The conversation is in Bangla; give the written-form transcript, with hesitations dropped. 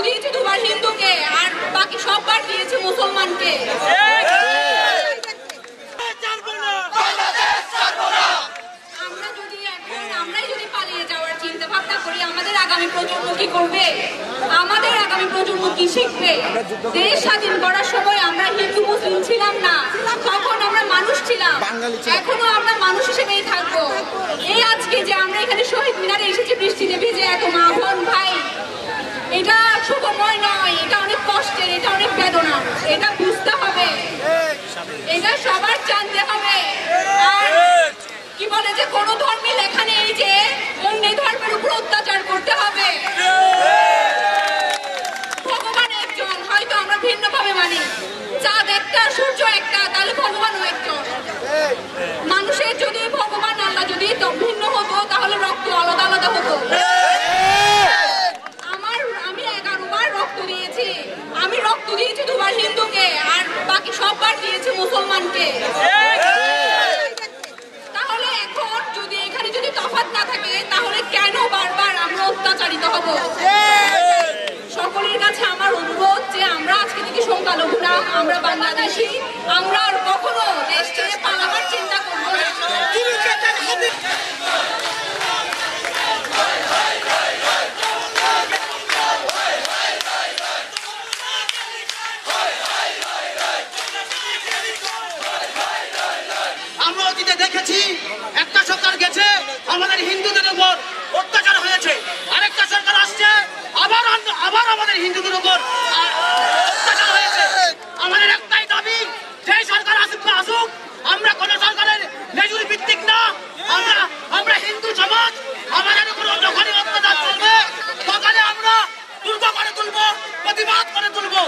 দিয়েছে দুবার হিন্দুকে আর বাকি সববার দিয়েছে মুসলমানকে। আমরাই যদি পালিয়ে যাওয়ার চিন্তা ভাবনা করি, আমাদের আগামী প্রজন্ম কি করবে? আমাদের আগামী প্রজন্ম কি শিখবে? দেশ স্বাধীন করার সময় আমরা হিন্দু মুসলিম ছিলাম না, তখন আমরা মানুষ ছিলাম, এখনো আমরা মানুষ হিসেবেই থাকবো। এই আজকে যে আমরা এখানে শহীদ মিনারে এসেছি বৃষ্টিতে ভিজে, এত মা বোন ভাই, এটা শুভময় নয়, এটা অনেক কষ্টের, এটা অনেক বেদনা, এটা বুঝতে হবে, এটা সবার জানতে হবে। আর কি বলে যে কোনো ধর্মে লেখা নেই যে অন্য ধর্মের উপর অত্যাচার করতে হবে। ভগবান একজন, হয়তো আমরা ভিন্নভাবে মানি, চাঁদ একটা সূর্য একটা, তাহলে ভগবানও একজন। মানুষের যদি ভগবান আল্লাহ যদি ভিন্ন হতো তাহলে রক্ত আলাদা আলাদা হতো। আমি 11 বার রক্ত দিয়েছি, আমি রক্ত দিয়েছি দুবার হিন্দুকে আর বাকি সববার দিয়েছি মুসলমানকে। তাহলে এখন যদি এখানে যদি তফাৎ না থাকে, তাহলে কেন বারবার আমরা অত্যাচারিত হব? সকলের কাছে আমার অনুরোধ যে আমরা আজকে থেকে সংখ্যালঘু না, আমরা বাংলাদেশি, আমরা আর কখনো দেশ ছেড়ে পালাবার চিন্তা করব না। আমরা অতীতে দেখেছি একটা সরকার গেছে, আমাদের হিন্দুদের উপর অত্যাচার হয়েছে, আরেকটা সরকার আসছে আবার আমাদের হিন্দুদের উপর অত্যাচার হয়েছে। আমাদের একটাই দাবি, সেই সরকার আসুক না আসুক, আমরা কোন সরকারের মেজুরি ভিত্তিক না, আমরা হিন্দু সমাজ, আমাদের উপর যখনই অত্যাচার চলবে তখনই আমরা দুর্গ করে তুলবো, প্রতিবাদ করে তুলবো।